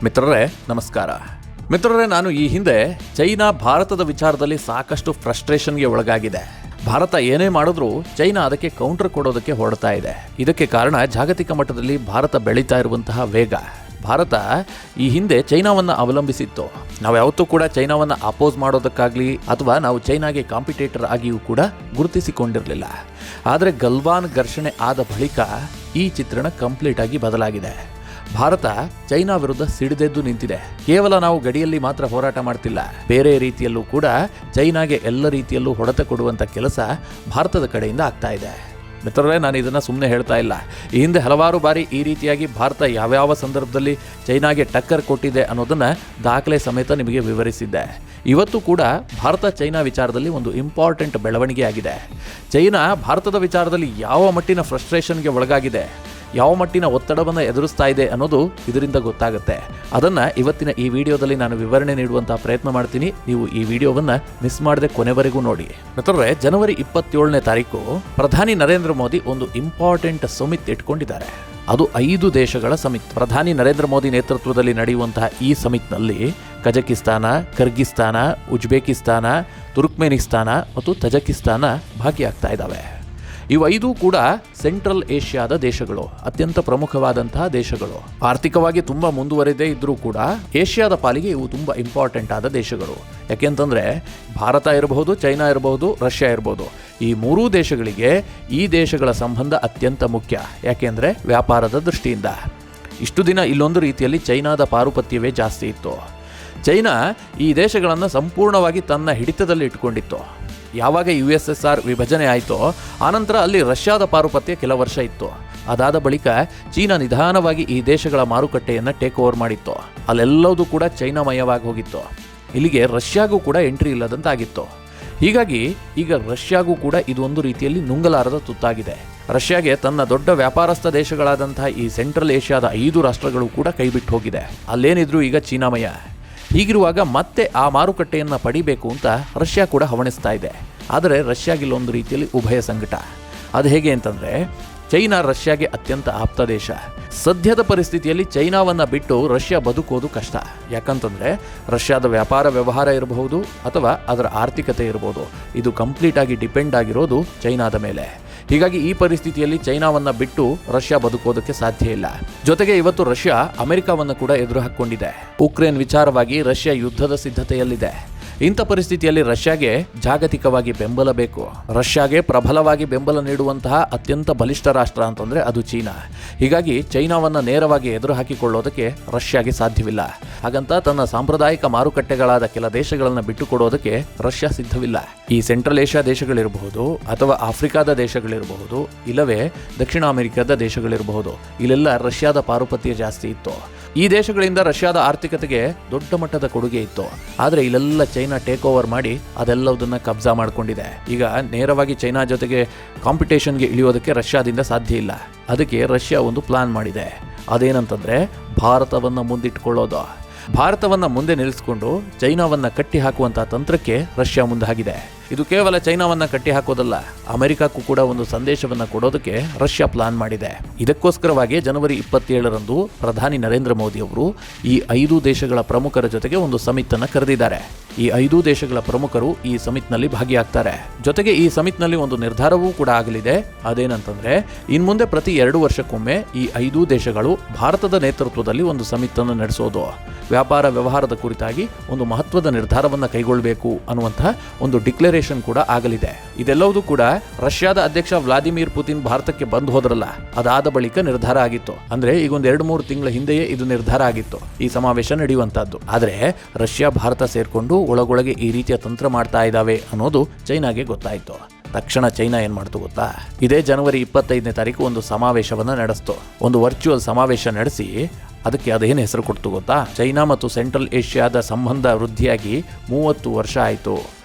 ಮಿತ್ರರೇ ನಮಸ್ಕಾರ. ಮಿತ್ರರೇ, ನಾನು ಈ ಹಿಂದೆ ಚೈನಾ ಭಾರತದ ವಿಚಾರದಲ್ಲಿ ಸಾಕಷ್ಟು ಫ್ರಸ್ಟ್ರೇಷನ್ಗೆ ಒಳಗಾಗಿದೆ. ಭಾರತ ಏನೇ ಮಾಡಿದ್ರೂ ಚೈನಾ ಅದಕ್ಕೆ ಕೌಂಟರ್ ಕೊಡೋದಕ್ಕೆ ಹೊರಡ್ತಾ ಇದೆ. ಇದಕ್ಕೆ ಕಾರಣ ಜಾಗತಿಕ ಮಟ್ಟದಲ್ಲಿ ಭಾರತ ಬೆಳೀತಾ ಇರುವಂತಹ ವೇಗ. ಭಾರತ ಈ ಹಿಂದೆ ಚೈನಾವನ್ನು ಅವಲಂಬಿಸಿತ್ತು. ನಾವು ಯಾವತ್ತೂ ಕೂಡ ಚೈನಾವನ್ನು ಅಪೋಸ್ ಮಾಡೋದಕ್ಕಾಗಲಿ ಅಥವಾ ನಾವು ಚೈನಾಗೆ ಕಾಂಪಿಟೇಟರ್ ಆಗಿಯೂ ಕೂಡ ಗುರುತಿಸಿಕೊಂಡಿರಲಿಲ್ಲ. ಆದರೆ ಗಲ್ವಾನ್ ಘರ್ಷಣೆ ಆದ ಬಳಿಕ ಈ ಚಿತ್ರಣ ಕಂಪ್ಲೀಟ್ ಆಗಿ ಬದಲಾಗಿದೆ. ಭಾರತ ಚೈನಾ ವಿರುದ್ಧ ಸಿಡಿದೆದ್ದು ನಿಂತಿದೆ. ಕೇವಲ ನಾವು ಗಡಿಯಲ್ಲಿ ಮಾತ್ರ ಹೋರಾಟ ಮಾಡ್ತಿಲ್ಲ, ಬೇರೆ ರೀತಿಯಲ್ಲೂ ಕೂಡ ಚೈನಾಗೆ ಎಲ್ಲ ರೀತಿಯಲ್ಲೂ ಹೊಡೆತ ಕೊಡುವಂಥ ಕೆಲಸ ಭಾರತದ ಕಡೆಯಿಂದ ಆಗ್ತಾ ಇದೆ. ಮಿತ್ರರೇ, ನಾನು ಇದನ್ನು ಸುಮ್ಮನೆ ಹೇಳ್ತಾ ಇಲ್ಲ. ಈ ಹಿಂದೆ ಹಲವಾರು ಬಾರಿ ಈ ರೀತಿಯಾಗಿ ಭಾರತ ಯಾವ್ಯಾವ ಸಂದರ್ಭದಲ್ಲಿ ಚೈನಾಗೆ ಟಕ್ಕರ್ ಕೊಟ್ಟಿದೆ ಅನ್ನೋದನ್ನು ದಾಖಲೆ ಸಮೇತ ನಿಮಗೆ ವಿವರಿಸಿದ್ದೆ. ಇವತ್ತು ಕೂಡ ಭಾರತ ಚೈನಾ ವಿಚಾರದಲ್ಲಿ ಒಂದು ಇಂಪಾರ್ಟೆಂಟ್ ಬೆಳವಣಿಗೆ ಆಗಿದೆ. ಚೈನಾ ಭಾರತದ ವಿಚಾರದಲ್ಲಿ ಯಾವ ಮಟ್ಟಿನ ಫ್ರಸ್ಟ್ರೇಷನ್ಗೆ ಒಳಗಾಗಿದೆ, ಯಾವ ಮಟ್ಟಿನ ಒತ್ತಡವನ್ನು ಎದುರಿಸ್ತಾ ಇದೆ ಅನ್ನೋದು ಇದರಿಂದ ಗೊತ್ತಾಗುತ್ತೆ. ಅದನ್ನು ಇವತ್ತಿನ ಈ ವಿಡಿಯೋದಲ್ಲಿ ನಾನು ವಿವರಣೆ ನೀಡುವಂಥ ಪ್ರಯತ್ನ ಮಾಡ್ತೀನಿ. ನೀವು ಈ ವಿಡಿಯೋವನ್ನು ಮಿಸ್ ಮಾಡದೆ ಕೊನೆವರೆಗೂ ನೋಡಿ. ಮಿತ್ರರೇ, ಜನವರಿ 27ನೇ ತಾರೀಕು ಪ್ರಧಾನಿ ನರೇಂದ್ರ ಮೋದಿ ಒಂದು ಇಂಪಾರ್ಟೆಂಟ್ ಸಮಿಟ್ ಇಟ್ಕೊಂಡಿದ್ದಾರೆ. ಅದು 5 ದೇಶಗಳ ಸಮಿಟ್. ಪ್ರಧಾನಿ ನರೇಂದ್ರ ಮೋದಿ ನೇತೃತ್ವದಲ್ಲಿ ನಡೆಯುವಂತಹ ಈ ಸಮಿಟ್ನಲ್ಲಿ ಕಜಕಿಸ್ತಾನ, ಕರ್ಗಿಸ್ತಾನ, ಉಜ್ಬೇಕಿಸ್ತಾನ, ತುರ್ಕ್ಮೆನಿಸ್ತಾನ ಮತ್ತು ತಜಕಿಸ್ತಾನ ಭಾಗಿಯಾಗ್ತಾ ಇದ್ದಾವೆ. ಇವು 5 ಕೂಡ ಸೆಂಟ್ರಲ್ ಏಷ್ಯಾದ ದೇಶಗಳು, ಅತ್ಯಂತ ಪ್ರಮುಖವಾದಂತಹ ದೇಶಗಳು. ಆರ್ಥಿಕವಾಗಿ ತುಂಬ ಮುಂದುವರೆದೇ ಇದ್ದರೂ ಕೂಡ ಏಷ್ಯಾದ ಪಾಲಿಗೆ ಇವು ತುಂಬ ಇಂಪಾರ್ಟೆಂಟ್ ಆದ ದೇಶಗಳು. ಯಾಕೆಂತಂದರೆ ಭಾರತ ಇರಬಹುದು, ಚೈನಾ ಇರಬಹುದು, ರಷ್ಯಾ ಇರಬಹುದು, ಈ 3 ದೇಶಗಳಿಗೆ ಈ ದೇಶಗಳ ಸಂಬಂಧ ಅತ್ಯಂತ ಮುಖ್ಯ. ಯಾಕೆಂದರೆ ವ್ಯಾಪಾರದ ದೃಷ್ಟಿಯಿಂದ. ಇಷ್ಟು ದಿನ ಇಲ್ಲೊಂದು ರೀತಿಯಲ್ಲಿ ಚೈನಾದ ಪಾರುಪತ್ಯವೇ ಜಾಸ್ತಿ ಇತ್ತು. ಚೈನಾ ಈ ದೇಶಗಳನ್ನು ಸಂಪೂರ್ಣವಾಗಿ ತನ್ನ ಹಿಡಿತದಲ್ಲಿ ಇಟ್ಕೊಂಡಿತ್ತು. ಯಾವಾಗ USSR ವಿಭಜನೆ ಆಯಿತೋ ಆನಂತರ ಅಲ್ಲಿ ರಷ್ಯಾದ ಪಾರುಪತ್ಯ ಕೆಲ ವರ್ಷ ಇತ್ತು. ಅದಾದ ಬಳಿಕ ಚೀನಾ ನಿಧಾನವಾಗಿ ಈ ದೇಶಗಳ ಮಾರುಕಟ್ಟೆಯನ್ನು ಟೇಕ್ ಓವರ್ ಮಾಡಿತ್ತು. ಅಲ್ಲೆಲ್ಲವೂ ಕೂಡ ಚೈನಾಮಯವಾಗಿ ಹೋಗಿತ್ತು. ಇಲ್ಲಿಗೆ ರಷ್ಯಾಗೂ ಕೂಡ ಎಂಟ್ರಿ ಇಲ್ಲದಂತಾಗಿತ್ತು. ಹೀಗಾಗಿ ಈಗ ರಷ್ಯಾಗೂ ಕೂಡ ಇದು ಒಂದು ರೀತಿಯಲ್ಲಿ ನುಂಗಲಾರದ ತುತ್ತಾಗಿದೆ. ರಷ್ಯಾಗೆ ತನ್ನ ದೊಡ್ಡ ವ್ಯಾಪಾರಸ್ಥ ದೇಶಗಳಾದಂತಹ ಈ ಸೆಂಟ್ರಲ್ ಏಷ್ಯಾದ 5 ರಾಷ್ಟ್ರಗಳು ಕೂಡ ಕೈಬಿಟ್ಟು ಹೋಗಿದೆ. ಅಲ್ಲೇನಿದ್ರು ಈಗ ಚೀನಾಮಯ. ಹೀಗಿರುವಾಗ ಮತ್ತೆ ಆ ಮಾರುಕಟ್ಟೆಯನ್ನು ಪಡಿಬೇಕು ಅಂತ ರಷ್ಯಾ ಕೂಡ ಹವಣಿಸ್ತಾ ಇದೆ. ಆದರೆ ರಷ್ಯಾಗಿಲ್ಲೊಂದು ರೀತಿಯಲ್ಲಿ ಉಭಯ ಸಂಕಟ. ಅದು ಹೇಗೆ ಅಂತಂದರೆ, ಚೈನಾ ರಷ್ಯಾಗೆ ಅತ್ಯಂತ ಆಪ್ತ ದೇಶ. ಸದ್ಯದ ಪರಿಸ್ಥಿತಿಯಲ್ಲಿ ಚೈನಾವನ್ನು ಬಿಟ್ಟು ರಷ್ಯಾ ಬದುಕೋದು ಕಷ್ಟ. ಯಾಕಂತಂದರೆ ರಷ್ಯಾದ ವ್ಯಾಪಾರ ವ್ಯವಹಾರ ಇರಬಹುದು ಅಥವಾ ಅದರ ಆರ್ಥಿಕತೆ ಇರಬಹುದು, ಇದು ಕಂಪ್ಲೀಟ್ ಆಗಿ ಡಿಪೆಂಡ್ ಆಗಿರೋದು ಚೈನಾದ ಮೇಲೆ. ಹೀಗಾಗಿ ಈ ಪರಿಸ್ಥಿತಿಯಲ್ಲಿ ಚೈನಾವನ್ನು ಬಿಟ್ಟು ರಷ್ಯಾ ಬದುಕೋದಕ್ಕೆ ಸಾಧ್ಯ ಇಲ್ಲ. ಜೊತೆಗೆ ಇವತ್ತು ರಷ್ಯಾ ಅಮೆರಿಕವನ್ನು ಕೂಡ ಎದುರು ಹಾಕ್ಕೊಂಡಿದೆ. ಉಕ್ರೇನ್ ವಿಚಾರವಾಗಿ ರಷ್ಯಾ ಯುದ್ಧದ ಸಿದ್ಧತೆಯಲ್ಲಿದೆ. ಇಂಥ ಪರಿಸ್ಥಿತಿಯಲ್ಲಿ ರಷ್ಯಾಗೆ ಜಾಗತಿಕವಾಗಿ ಬೆಂಬಲ ಬೇಕು. ರಷ್ಯಾಗೆ ಪ್ರಬಲವಾಗಿ ಬೆಂಬಲ ನೀಡುವಂತಹ ಅತ್ಯಂತ ಬಲಿಷ್ಠ ರಾಷ್ಟ್ರ ಅಂತಂದರೆ ಅದು ಚೀನಾ. ಹೀಗಾಗಿ ಚೈನಾವನ್ನು ನೇರವಾಗಿ ಎದುರು ಹಾಕಿಕೊಳ್ಳೋದಕ್ಕೆ ರಷ್ಯಾಗೆ ಸಾಧ್ಯವಿಲ್ಲ. ಹಾಗಂತ ತನ್ನ ಸಾಂಪ್ರದಾಯಿಕ ಮಾರುಕಟ್ಟೆಗಳಾದ ಕೆಲ ದೇಶಗಳನ್ನು ಬಿಟ್ಟುಕೊಡೋದಕ್ಕೆ ರಷ್ಯಾ ಸಿದ್ಧವಿಲ್ಲ. ಈ ಸೆಂಟ್ರಲ್ ಏಷ್ಯಾ ದೇಶಗಳಿರಬಹುದು ಅಥವಾ ಆಫ್ರಿಕಾದ ದೇಶಗಳಿರಬಹುದು, ಇಲ್ಲವೇ ದಕ್ಷಿಣ ಅಮೆರಿಕದ ದೇಶಗಳಿರಬಹುದು, ಇಲ್ಲೆಲ್ಲ ರಷ್ಯಾದ ಪಾರುಪತ್ಯ ಜಾಸ್ತಿ ಇತ್ತು. ಈ ದೇಶಗಳಿಂದ ರಷ್ಯಾದ ಆರ್ಥಿಕತೆಗೆ ದೊಡ್ಡ ಮಟ್ಟದ ಕೊಡುಗೆ ಇತ್ತು. ಆದರೆ ಇಲ್ಲೆಲ್ಲ ಚೈನಾ ಟೇಕ್ ಓವರ್ ಮಾಡಿ ಅದೆಲ್ಲದನ್ನು ಕಬ್ಜಾ ಮಾಡಿಕೊಂಡಿದೆ. ಈಗ ನೇರವಾಗಿ ಚೈನಾ ಜೊತೆಗೆ ಕಾಂಪಿಟೇಷನ್ಗೆ ಇಳಿಯೋದಕ್ಕೆ ರಷ್ಯಾದಿಂದ ಸಾಧ್ಯ ಇಲ್ಲ. ಅದಕ್ಕೆ ರಷ್ಯಾ ಒಂದು ಪ್ಲಾನ್ ಮಾಡಿದೆ. ಅದೇನಂತಂದರೆ ಭಾರತವನ್ನು ಮುಂದಿಟ್ಟುಕೊಳ್ಳೋದು. ಭಾರತವನ್ನು ಮುಂದೆ ನಿಲ್ಲಿಸಿಕೊಂಡು ಚೈನಾವನ್ನು ಕಟ್ಟಿ ಹಾಕುವಂಥ ತಂತ್ರಕ್ಕೆ ರಷ್ಯಾ ಮುಂದಾಗಿದೆ. ಇದು ಕೇವಲ ಚೈನಾವನ್ನು ಕಟ್ಟಿ ಹಾಕೋದಲ್ಲ, ಅಮೆರಿಕಕ್ಕೂ ಕೂಡ ಒಂದು ಸಂದೇಶವನ್ನು ಕೊಡೋದಕ್ಕೆ ರಷ್ಯಾ ಪ್ಲಾನ್ ಮಾಡಿದೆ. ಇದಕ್ಕೋಸ್ಕರವಾಗಿ ಜನವರಿ 27ರಂದು ಪ್ರಧಾನಿ ನರೇಂದ್ರ ಮೋದಿ ಅವರು ಈ 5 ದೇಶಗಳ ಪ್ರಮುಖರ ಜೊತೆಗೆ ಒಂದು ಸಮಿಟನ್ನು ಕರೆದಿದ್ದಾರೆ. ಈ 5 ದೇಶಗಳ ಪ್ರಮುಖರು ಈ ಸಮಿಟ್ನಲ್ಲಿ ಭಾಗಿಯಾಗ್ತಾರೆ. ಜೊತೆಗೆ ಈ ಸಮಿಟ್ನಲ್ಲಿ ಒಂದು ನಿರ್ಧಾರವೂ ಕೂಡ ಆಗಲಿದೆ. ಅದೇನಂತಂದ್ರೆ, ಇನ್ಮುಂದೆ ಪ್ರತಿ 2 ವರ್ಷಕ್ಕೊಮ್ಮೆ ಈ 5 ದೇಶಗಳು ಭಾರತದ ನೇತೃತ್ವದಲ್ಲಿ ಒಂದು ಸಮಿಟನ್ನು ನಡೆಸೋದು, ವ್ಯಾಪಾರ ವ್ಯವಹಾರದ ಕುರಿತಾಗಿ ಒಂದು ಮಹತ್ವದ ನಿರ್ಧಾರವನ್ನು ಕೈಗೊಳ್ಳಬೇಕು ಅನ್ನುವಂತಹ ಒಂದು ಡಿಕ್ಲರೇಷನ್ ಕೂಡ ಆಗಲಿದೆ. ಇದೆಲ್ಲವೂ ಕೂಡ ರಷ್ಯಾದ ಅಧ್ಯಕ್ಷ ವ್ಲಾದಿಮಿರ್ ಪುತಿನ್ ಭಾರತಕ್ಕೆ ಬಂದು ಹೋದ್ರಲ್ಲ, ಅದಾದ ಬಳಿಕ ನಿರ್ಧಾರ ಆಗಿತ್ತು. ಅಂದ್ರೆ ಈಗ ಒಂದು 2-3 ತಿಂಗಳ ಹಿಂದೆಯೇ ಇದು ನಿರ್ಧಾರ ಆಗಿತ್ತು, ಈ ಸಮಾವೇಶ ನಡೆಯುವಂತದ್ದು. ಆದರೆ ರಷ್ಯಾ ಭಾರತ ಸೇರ್ಕೊಂಡು ಒಳಗೊಳಗೆ ಈ ರೀತಿಯ ತಂತ್ರ ಮಾಡ್ತಾ ಇದ್ದಾವೆ ಅನ್ನೋದು ಚೈನಾಗೆ ಗೊತ್ತಾಯಿತು. ತಕ್ಷಣ ಚೈನಾ ಏನ್ ಮಾಡ್ತು ಗೊತ್ತಾ? ಇದೇ ಜನವರಿ 25ನೇ ತಾರೀಕು ಒಂದು ಸಮಾವೇಶವನ್ನು ನಡೆಸ್ತು. ಒಂದು ವರ್ಚುವಲ್ ಸಮಾವೇಶ ನಡೆಸಿ ಅದಕ್ಕೆ ಅದೇನು ಹೆಸರು ಕೊಡ್ತು ಗೊತ್ತಾ? ಚೈನಾ ಮತ್ತು ಸೆಂಟ್ರಲ್ ಏಷ್ಯಾದ ಸಂಬಂಧ ವೃದ್ಧಿಯಾಗಿ 30 ವರ್ಷ ಆಯಿತು.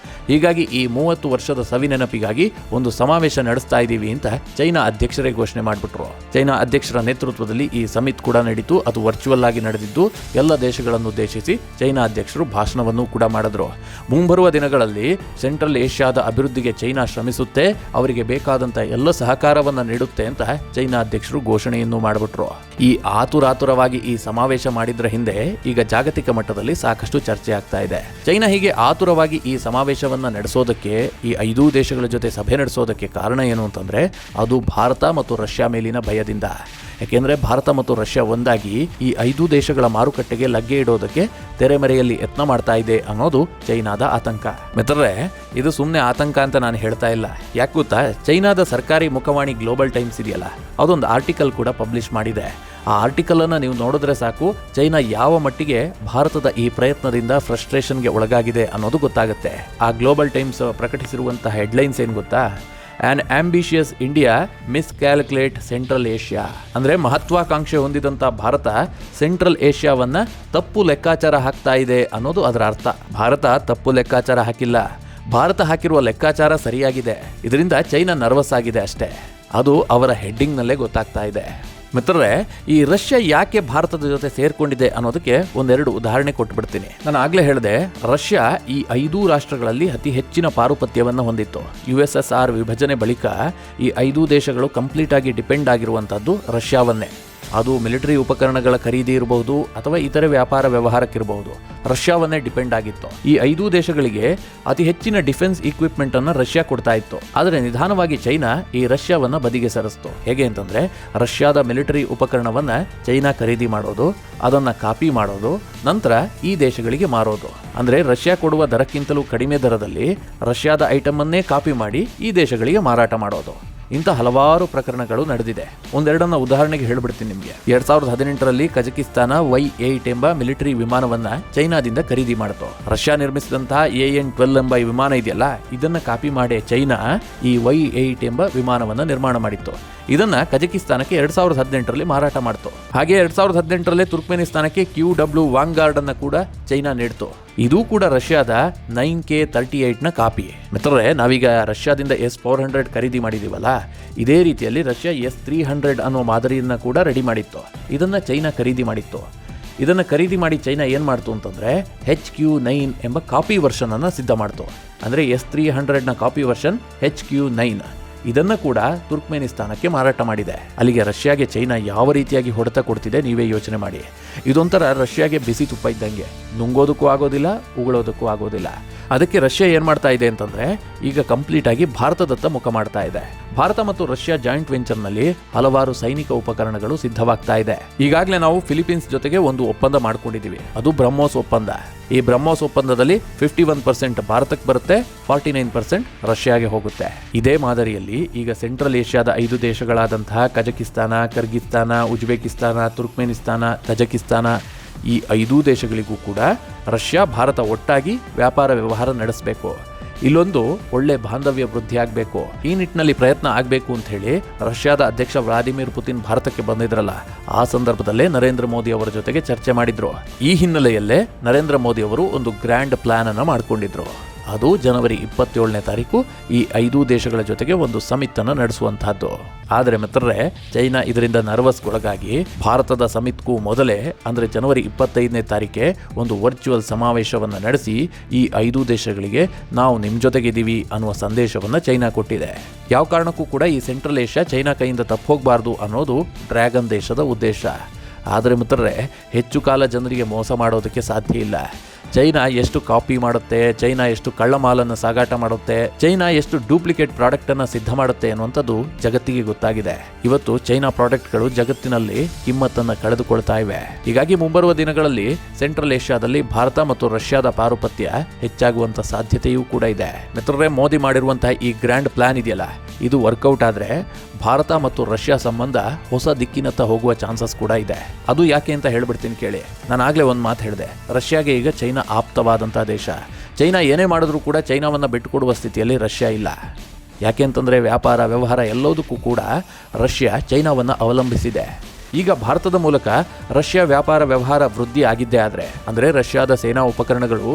ಹೀಗಾಗಿ ಈ 30 ವರ್ಷದ ಸವಿನೆನಪಿಗಾಗಿ ಒಂದು ಸಮಾವೇಶ ನಡೆಸ್ತಾ ಇದ್ದೀವಿ ಅಂತ ಚೈನಾ ಅಧ್ಯಕ್ಷರೇ ಘೋಷಣೆ ಮಾಡಿಬಿಟ್ರು. ಚೈನಾ ಅಧ್ಯಕ್ಷರ ನೇತೃತ್ವದಲ್ಲಿ ಈ ಸಮಿಟ್ ಕೂಡ ನಡೀತು. ಅದು ವರ್ಚುವಲ್ ಆಗಿ ನಡೆದಿದ್ದು ಎಲ್ಲ ದೇಶಗಳನ್ನು ಉದ್ದೇಶಿಸಿ ಚೈನಾ ಅಧ್ಯಕ್ಷರು ಭಾಷಣವನ್ನು ಕೂಡ ಮಾಡಿದ್ರು. ಮುಂಬರುವ ದಿನಗಳಲ್ಲಿ ಸೆಂಟ್ರಲ್ ಏಷ್ಯಾದ ಅಭಿವೃದ್ಧಿಗೆ ಚೈನಾ ಶ್ರಮಿಸುತ್ತೆ, ಅವರಿಗೆ ಬೇಕಾದಂಥ ಎಲ್ಲ ಸಹಕಾರವನ್ನು ನೀಡುತ್ತೆ ಅಂತ ಚೈನಾ ಅಧ್ಯಕ್ಷರು ಘೋಷಣೆಯನ್ನು ಮಾಡಿಬಿಟ್ರು. ಈ ಆತುರಾತುರವಾಗಿ ಈ ಸಮಾವೇಶ ಮಾಡಿದ್ರ ಹಿಂದೆ ಈಗ ಜಾಗತಿಕ ಮಟ್ಟದಲ್ಲಿ ಸಾಕಷ್ಟು ಚರ್ಚೆ ಆಗ್ತಾ ಇದೆ. ಚೈನಾ ಹೀಗೆ ಆತುರವಾಗಿ ಈ ಸಮಾವೇಶವನ್ನ ನಡೆಸೋದಕ್ಕೆ, ಈ 5 ದೇಶಗಳ ಜೊತೆ ಸಭೆ ನಡೆಸೋದಕ್ಕೆ ಕಾರಣ ಏನು ಅಂತಂದ್ರೆ ಅದು ಭಾರತ ಮತ್ತು ರಷ್ಯಾ ಮೇಲಿನ ಭಯದಿಂದ. ಯಾಕೆಂದ್ರೆ ಭಾರತ ಮತ್ತು ರಷ್ಯಾ ಒಂದಾಗಿ ಈ 5 ದೇಶಗಳ ಮಾರುಕಟ್ಟೆಗೆ ಲಗ್ಗೆ ಇಡೋದಕ್ಕೆ ತೆರೆಮರೆಯಲ್ಲಿ ಯತ್ನ ಮಾಡ್ತಾ ಇದೆ ಅನ್ನೋದು ಚೈನಾದ ಆತಂಕ. ಮಿತ್ರರೇ, ಇದು ಸುಮ್ಮನೆ ಆತಂಕ ಅಂತ ನಾನು ಹೇಳ್ತಾ ಇಲ್ಲ. ಯಾಕೆ ಗೊತ್ತಾ, ಚೈನಾದ ಸರ್ಕಾರಿ ಮುಖವಾಣಿ ಗ್ಲೋಬಲ್ ಟೈಮ್ಸ್ ಇದೆಯಲ್ಲ, ಅದೊಂದು ಆರ್ಟಿಕಲ್ ಕೂಡ ಪಬ್ಲಿಷ್ ಮಾಡಿದೆ. ಆ ಆರ್ಟಿಕಲ್ ಅನ್ನು ನೀವು ನೋಡಿದ್ರೆ ಸಾಕು, ಚೈನಾ ಯಾವ ಮಟ್ಟಿಗೆ ಭಾರತದ ಈ ಪ್ರಯತ್ನದಿಂದ ಫ್ರಸ್ಟ್ರೇಷನ್ಗೆ ಒಳಗಾಗಿದೆ ಅನ್ನೋದು ಗೊತ್ತಾಗುತ್ತೆ. ಆ ಗ್ಲೋಬಲ್ ಟೈಮ್ಸ್ ಪ್ರಕಟಿಸಿರುವಂತಹ ಹೆಡ್ಲೈನ್ಸ್ ಏನು ಗೊತ್ತಾ? An ambitious India miscalculate central Asia. ಅಂದರೆ ಮಹತ್ವಾಕಾಂಕ್ಷೆ ಹೊಂದಿದಂಥ ಭಾರತ ಸೆಂಟ್ರಲ್ ಏಷ್ಯಾವನ್ನ ತಪ್ಪು ಲೆಕ್ಕಾಚಾರ ಹಾಕ್ತಾ ಇದೆ ಅನ್ನೋದು ಅದರ ಅರ್ಥ. ಭಾರತ ತಪ್ಪು ಲೆಕ್ಕಾಚಾರ ಹಾಕಿಲ್ಲ, ಭಾರತ ಹಾಕಿರುವ ಲೆಕ್ಕಾಚಾರ ಸರಿಯಾಗಿದೆ. ಇದರಿಂದ ಚೈನಾ ನರ್ವಸ್ ಆಗಿದೆ ಅಷ್ಟೇ. ಅದು ಅವರ ಹೆಡ್ಡಿಂಗ್ನಲ್ಲೇ ಗೊತ್ತಾಗ್ತಾ ಇದೆ. ಮಿತ್ರರೇ, ಈ ರಷ್ಯಾ ಯಾಕೆ ಭಾರತದ ಜೊತೆ ಸೇರ್ಕೊಂಡಿದೆ ಅನ್ನೋದಕ್ಕೆ ಒಂದೆರಡು ಉದಾಹರಣೆ ಕೊಟ್ಬಿಡ್ತೀನಿ. ನಾನು ಆಗ್ಲೇ ಹೇಳಿದೆ, ರಷ್ಯಾ ಈ 5 ರಾಷ್ಟ್ರಗಳಲ್ಲಿ ಅತಿ ಹೆಚ್ಚಿನ ಪಾರುಪತ್ಯವನ್ನು ಹೊಂದಿತ್ತು. USSR ವಿಭಜನೆ ಬಳಿಕ ಈ 5 ದೇಶಗಳು ಕಂಪ್ಲೀಟ್ ಆಗಿ ಡಿಪೆಂಡ್ ಆಗಿರುವಂತದ್ದು ರಷ್ಯಾವನ್ನೇ. ಅದು ಮಿಲಿಟರಿ ಉಪಕರಣಗಳ ಖರೀದಿ ಇರಬಹುದು ಅಥವಾ ಇತರೆ ವ್ಯಾಪಾರ ವ್ಯವಹಾರಕ್ಕಿರಬಹುದು, ರಷ್ಯಾವನ್ನೇ ಡಿಪೆಂಡ್ ಆಗಿತ್ತು. ಈ 5 ದೇಶಗಳಿಗೆ ಅತಿ ಹೆಚ್ಚಿನ ಡಿಫೆನ್ಸ್ ಇಕ್ವಿಪ್ಮೆಂಟ್ ಅನ್ನು ರಷ್ಯಾ ಕೊಡ್ತಾ ಇತ್ತು. ಆದರೆ ನಿಧಾನವಾಗಿ ಚೈನಾ ಈ ರಷ್ಯಾವನ್ನ ಬದಿಗೆ ಸರಿಸ್ತು. ಹೇಗೆ ಅಂತಂದ್ರೆ, ರಷ್ಯಾದ ಮಿಲಿಟರಿ ಉಪಕರಣವನ್ನ ಚೈನಾ ಖರೀದಿ ಮಾಡೋದು, ಅದನ್ನ ಕಾಪಿ ಮಾಡೋದು, ನಂತರ ಈ ದೇಶಗಳಿಗೆ ಮಾರೋದು. ಅಂದ್ರೆ ರಷ್ಯಾ ಕೊಡುವ ದರಕ್ಕಿಂತಲೂ ಕಡಿಮೆ ದರದಲ್ಲಿ ರಷ್ಯಾದ ಐಟಮ್ ಅನ್ನೇ ಕಾಪಿ ಮಾಡಿ ಈ ದೇಶಗಳಿಗೆ ಮಾರಾಟ ಮಾಡೋದು. ಇಂಥ ಹಲವಾರು ಪ್ರಕರಣಗಳು ನಡೆದಿದೆ. ಒಂದೆರಡನ್ನ ಉದಾಹರಣೆಗೆ ಹೇಳ್ಬಿಡ್ತೀನಿ ನಿಮಗೆ. 2018ರಲ್ಲಿ ಕಜಕಿಸ್ತಾನ Y-8 ಎಂಬ ಮಿಲಿಟರಿ ವಿಮಾನವನ್ನ ಚೈನಾದಿಂದ ಖರೀದಿ ಮಾಡಿತು. ರಷ್ಯಾ ನಿರ್ಮಿಸಿದಂತಹ AN-12 ಎಂಬ ವಿಮಾನ ಇದೆಯಲ್ಲ, ಇದನ್ನ ಕಾಪಿ ಮಾಡಿ ಚೈನಾ ಈ Y-8 ಎಂಬ ವಿಮಾನವನ್ನ ನಿರ್ಮಾಣ ಮಾಡಿತ್ತು. ಇದನ್ನ ಕಜಕಿಸ್ತಾನಕ್ಕೆ 2018ರಲ್ಲಿ ಮಾರಾಟ ಮಾಡಿತು. ಹಾಗೆ 2018ರಲ್ಲಿ ತುರ್ಕ್ಮೆನಿಸ್ತಾನಕ್ಕೆ QW ವಾಂಗಾರ್ಡ್ ಅನ್ನ ಕೂಡ ಚೈನಾ ನೀಡಿತು. ಇದು ಕೂಡ ರಷ್ಯಾದ 9K-38ನ ಕಾಪಿ. ಮಿತ್ರರೇ, ನಾವೀಗ ರಷ್ಯಾದಿಂದ S-400 ಖರೀದಿ ಮಾಡಿದೀವಲ್ಲ, ಇದೇ ರೀತಿಯಲ್ಲಿ ರಷ್ಯಾ S-300 ಅನ್ನೋ ಮಾದರಿಯನ್ನ ಕೂಡ ರೆಡಿ ಮಾಡಿತ್ತು. ಇದನ್ನ ಚೈನಾ ಖರೀದಿ ಮಾಡಿತ್ತು. ಇದನ್ನ ಖರೀದಿ ಮಾಡಿ ಚೈನಾ ಏನ್ ಮಾಡ್ತು ಅಂತಂದ್ರೆ HQ-9 ಎಂಬ ಕಾಪಿ ವರ್ಷನ್ ಅನ್ನ ಸಿದ್ಧ ಮಾಡ್ತು. ಅಂದ್ರೆ S-300ನ ಕಾಪಿ ವರ್ಷನ್ HQ-9. ಇದನ್ನ ಕೂಡ ತುರ್ಕ್ಮೆನಿಸ್ತಾನಕ್ಕೆ ಮಾರಾಟ ಮಾಡಿದೆ. ಅಲ್ಲಿಗೆ ರಷ್ಯಾಗೆ ಚೈನಾ ಯಾವ ರೀತಿಯಾಗಿ ಹೊಡೆತ ಕೊಡ್ತಿದೆ ನೀವೇ ಯೋಚನೆ ಮಾಡಿ. ಇದೊಂಥರ ರಷ್ಯಾಗೆ ಬಿಸಿ ತುಪ್ಪ ಇದ್ದಂಗೆ, ನುಂಗೋದಕ್ಕೂ ಆಗೋದಿಲ್ಲ, ಉಗುಳೋದಕ್ಕೂ ಆಗೋದಿಲ್ಲ. ಅದಕ್ಕೆ ರಷ್ಯಾ ಏನ್ ಮಾಡ್ತಾ ಇದೆ ಅಂತಂದ್ರೆ ಈಗ ಕಂಪ್ಲೀಟ್ ಆಗಿ ಭಾರತದತ್ತ ಮುಖ ಮಾಡ್ತಾ ಇದೆ. ಭಾರತ ಮತ್ತು ರಷ್ಯಾ ಜಾಯಿಂಟ್ ವೆಂಚರ್ನಲ್ಲಿ ಹಲವಾರು ಸೈನಿಕ ಉಪಕರಣಗಳು ಸಿದ್ಧವಾಗ್ತಾ ಇದೆ. ಈಗಾಗಲೇ ನಾವು ಫಿಲಿಪೀನ್ಸ್ ಜೊತೆಗೆ ಒಂದು ಒಪ್ಪಂದ ಮಾಡ್ಕೊಂಡಿದ್ದೀವಿ, ಅದು ಬ್ರಹ್ಮೋಸ್ ಒಪ್ಪಂದ. ಈ ಬ್ರಹ್ಮೋಸ್ ಒಪ್ಪಂದದಲ್ಲಿ 51% ಭಾರತಕ್ಕೆ ಬರುತ್ತೆ, 49% ರಷ್ಯಾಗೆ ಹೋಗುತ್ತೆ. ಇದೇ ಮಾದರಿಯಲ್ಲಿ ಈಗ ಸೆಂಟ್ರಲ್ ಏಷ್ಯಾದ 5 ದೇಶಗಳಾದಂತಹ ಕಜಕಿಸ್ತಾನ, ಕರ್ಗಿಸ್ತಾನ, ಉಜ್ಬೇಕಿಸ್ತಾನ, ತುರ್ಕ್ಮೆನಿಸ್ತಾನ, ತಜಕಿಸ್ತಾನ, ಈ 5 ದೇಶಗಳಿಗೂ ಕೂಡ ರಷ್ಯಾ ಭಾರತ ಒಟ್ಟಾಗಿ ವ್ಯಾಪಾರ ವ್ಯವಹಾರ ನಡೆಸಬೇಕು. ಇಲ್ಲೊಂದು ಒಳ್ಳೆ ಬಾಂಧವ್ಯ ವೃದ್ಧಿ ಆಗಬೇಕು. ಈ ನಿಟ್ಟಿನಲ್ಲಿ ಪ್ರಯತ್ನ ಆಗಬೇಕು ಅಂತ ಹೇಳಿ ರಷ್ಯಾದ ಅಧ್ಯಕ್ಷ ವ್ಲಾದಿಮಿರ್ ಪುತಿನ್ ಭಾರತಕ್ಕೆ ಬಂದಿದ್ರಲ್ಲ, ಆ ಸಂದರ್ಭದಲ್ಲೇ ನರೇಂದ್ರ ಮೋದಿ ಅವರ ಜೊತೆಗೆ ಚರ್ಚೆ ಮಾಡಿದ್ರು. ಈ ಹಿನ್ನೆಲೆಯಲ್ಲೇ ನರೇಂದ್ರ ಮೋದಿ ಅವರು ಒಂದು ಗ್ರ್ಯಾಂಡ್ ಪ್ಲಾನ್ ಅನ್ನು ಮಾಡಿಕೊಂಡಿದ್ರು. ಅದು ಜನವರಿ 27ನೇ ತಾರೀಕು ಈ 5 ದೇಶಗಳ ಜೊತೆಗೆ ಒಂದು ಸಮಿಟ್ ಅನ್ನು ನಡೆಸುವಂತಹದ್ದು. ಆದರೆ ಮಿತ್ರರೇ, ಚೈನಾ ಇದರಿಂದ ನರ್ವಸ್ಗೊಳಗಾಗಿ ಭಾರತದ ಸಮಿಟ್ಗೂ ಮೊದಲೇ ಅಂದರೆ ಜನವರಿ 25ನೇ ತಾರೀಕೆ ಒಂದು ವರ್ಚುವಲ್ ಸಮಾವೇಶವನ್ನು ನಡೆಸಿ ಈ 5 ದೇಶಗಳಿಗೆ ನಾವು ನಿಮ್ಮ ಜೊತೆಗಿದ್ದೀವಿ ಅನ್ನುವ ಸಂದೇಶವನ್ನು ಚೈನಾ ಕೊಟ್ಟಿದೆ. ಯಾವ ಕಾರಣಕ್ಕೂ ಕೂಡ ಈ ಸೆಂಟ್ರಲ್ ಏಷ್ಯಾ ಚೈನಾ ಕೈಯಿಂದ ತಪ್ಪೋಗಬಾರ್ದು ಅನ್ನೋದು ಡ್ರ್ಯಾಗನ್ ದೇಶದ ಉದ್ದೇಶ. ಆದರೆ ಮಿತ್ರರೇ, ಹೆಚ್ಚು ಕಾಲ ಜನರಿಗೆ ಮೋಸ ಮಾಡೋದಕ್ಕೆ ಸಾಧ್ಯ ಇಲ್ಲ. ಚೈನಾ ಎಷ್ಟು ಕಾಪಿ ಮಾಡುತ್ತೆ, ಚೈನಾ ಎಷ್ಟು ಕಳ್ಳ ಮಾಲನ್ನು ಸಾಗಾಟ ಮಾಡುತ್ತೆ, ಚೈನಾ ಎಷ್ಟು ಡೂಪ್ಲಿಕೇಟ್ ಪ್ರಾಡಕ್ಟ್ ಅನ್ನು ಸಿದ್ಧ ಮಾಡುತ್ತೆ ಅನ್ನುವಂಥದ್ದು ಜಗತ್ತಿಗೆ ಗೊತ್ತಾಗಿದೆ. ಇವತ್ತು ಚೈನಾ ಪ್ರಾಡಕ್ಟ್ಗಳು ಜಗತ್ತಿನಲ್ಲಿ ಕಿಮ್ಮತ್ತನ್ನು ಕಳೆದುಕೊಳ್ತಾ ಇವೆ. ಹೀಗಾಗಿ ಮುಂಬರುವ ದಿನಗಳಲ್ಲಿ ಸೆಂಟ್ರಲ್ ಏಷ್ಯಾದಲ್ಲಿ ಭಾರತ ಮತ್ತು ರಷ್ಯಾದ ಪಾರುಪತ್ಯ ಹೆಚ್ಚಾಗುವಂತ ಸಾಧ್ಯತೆಯೂ ಕೂಡ ಇದೆ. ಮಿತ್ರರೇ, ಮೋದಿ ಮಾಡಿರುವಂತಹ ಈ ಗ್ರ್ಯಾಂಡ್ ಪ್ಲಾನ್ ಇದೆಯಲ್ಲ, ಇದು ವರ್ಕೌಟ್ ಆದ್ರೆ ಭಾರತ ಮತ್ತು ರಷ್ಯಾ ಸಂಬಂಧ ಹೊಸ ದಿಕ್ಕಿನತ್ತ ಹೋಗುವ ಚಾನ್ಸಸ್ ಕೂಡ ಇದೆ. ಅದು ಯಾಕೆ ಅಂತ ಹೇಳ್ಬಿಡ್ತೀನಿ ಕೇಳಿ. ನಾನು ಆಗ್ಲೇ ಒಂದು ಮಾತು ಹೇಳಿದೆ, ರಷ್ಯಾಗೆ ಈಗ ಚೈನಾ ಆಪ್ತವಾದಂತಹ ದೇಶ. ಚೈನಾ ಏನೇ ಮಾಡಿದ್ರೂ ಕೂಡ ಚೈನಾವನ್ನು ಬಿಟ್ಟುಕೊಡುವ ಸ್ಥಿತಿಯಲ್ಲಿ ರಷ್ಯಾ ಇಲ್ಲ. ಯಾಕೆ ಅಂತಂದ್ರೆ ವ್ಯಾಪಾರ ವ್ಯವಹಾರ ಎಲ್ಲದಕ್ಕೂ ಕೂಡ ರಷ್ಯಾ ಚೈನಾವನ್ನು ಅವಲಂಬಿಸಿದೆ. ಈಗ ಭಾರತದ ಮೂಲಕ ರಷ್ಯಾ ವ್ಯಾಪಾರ ವ್ಯವಹಾರ ವೃದ್ಧಿ ಆಗಿದ್ದೇ ಆದರೆ, ಅಂದರೆ ರಷ್ಯಾದ ಸೇನಾ ಉಪಕರಣಗಳು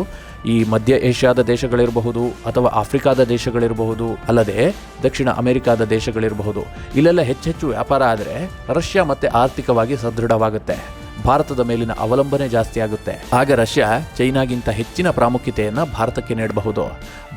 ಈ ಮಧ್ಯ ಏಷ್ಯಾದ ದೇಶಗಳಿರಬಹುದು ಅಥವಾ ಆಫ್ರಿಕಾದ ದೇಶಗಳಿರಬಹುದು, ಅಲ್ಲದೆ ದಕ್ಷಿಣ ಅಮೆರಿಕಾದ ದೇಶಗಳಿರಬಹುದು, ಇಲ್ಲೆಲ್ಲ ಹೆಚ್ಚೆಚ್ಚು ವ್ಯಾಪಾರ ಆದರೆ ರಷ್ಯಾ ಮತ್ತೆ ಆರ್ಥಿಕವಾಗಿ ಸದೃಢವಾಗುತ್ತೆ. ಭಾರತದ ಮೇಲಿನ ಅವಲಂಬನೆ ಜಾಸ್ತಿ ಆಗುತ್ತೆ. ಆಗ ರಷ್ಯಾ ಚೈನಾಗಿಂತ ಹೆಚ್ಚಿನ ಪ್ರಾಮುಖ್ಯತೆಯನ್ನು ಭಾರತಕ್ಕೆ ನೀಡಬಹುದು.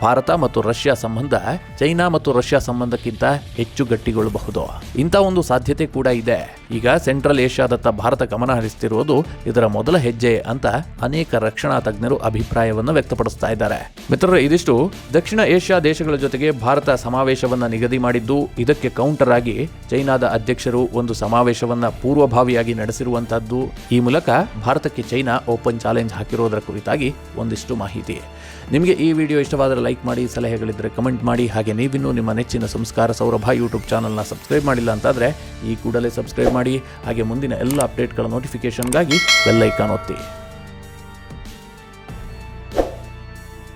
ಭಾರತ ಮತ್ತು ರಷ್ಯಾ ಸಂಬಂಧ ಚೈನಾ ಮತ್ತು ರಷ್ಯಾ ಸಂಬಂಧಕ್ಕಿಂತ ಹೆಚ್ಚು ಗಟ್ಟಿಗೊಳ್ಳಬಹುದು. ಇಂಥ ಒಂದು ಸಾಧ್ಯತೆ ಕೂಡ ಇದೆ. ಈಗ ಸೆಂಟ್ರಲ್ ಏಷ್ಯಾದತ್ತ ಭಾರತ ಗಮನ ಹರಿಸ್ತಿರುವುದು ಇದರ ಮೊದಲ ಹೆಜ್ಜೆ ಅಂತ ಅನೇಕ ರಕ್ಷಣಾ ತಜ್ಞರು ಅಭಿಪ್ರಾಯವನ್ನು ವ್ಯಕ್ತಪಡಿಸ್ತಾ ಇದ್ದಾರೆ. ಮಿತ್ರರೇ, ಇದಿಷ್ಟು ದಕ್ಷಿಣ ಏಷ್ಯಾ ದೇಶಗಳ ಜೊತೆಗೆ ಭಾರತ ಸಮಾವೇಶವನ್ನ ನಿಗದಿ ಮಾಡಿದ್ದು, ಇದಕ್ಕೆ ಕೌಂಟರ್ ಆಗಿ ಚೈನಾದ ಅಧ್ಯಕ್ಷರು ಒಂದು ಸಮಾವೇಶವನ್ನ ಪೂರ್ವಭಾವಿಯಾಗಿ ನಡೆಸಿರುವಂತಹದ್ದು. ಈ ಮೂಲಕ ಭಾರತಕ್ಕೆ ಚೈನಾ ಓಪನ್ ಚಾಲೆಂಜ್ ಹಾಕಿರೋದರ ಕುರಿತಾಗಿ ಒಂದಿಷ್ಟು ಮಾಹಿತಿ. ನಿಮಗೆ ಈ ವಿಡಿಯೋ ಇಷ್ಟವಾದರೆ ಲೈಕ್ ಮಾಡಿ, ಸಲಹೆಗಳಿದ್ದರೆ ಕಮೆಂಟ್ ಮಾಡಿ. ಹಾಗೆ ನೀವಿನ್ನೂ ನಿಮ್ಮ ನೆಚ್ಚಿನ ಸಂಸ್ಕಾರ ಸೌರಭ ಯೂಟ್ಯೂಬ್ ಚಾನಲ್ನ ಸಬ್ಸ್ಕ್ರೈಬ್ ಮಾಡಿಲ್ಲ ಅಂತಾದರೆ ಈ ಕೂಡಲೇ ಸಬ್ಸ್ಕ್ರೈಬ್ ಮಾಡಿ. ಹಾಗೆ ಮುಂದಿನ ಎಲ್ಲ ಅಪ್ಡೇಟ್ಗಳ ನೋಟಿಫಿಕೇಷನ್ಗಾಗಿ ಬೆಲ್ ಐಕಾನ್ ಒತ್ತಿ.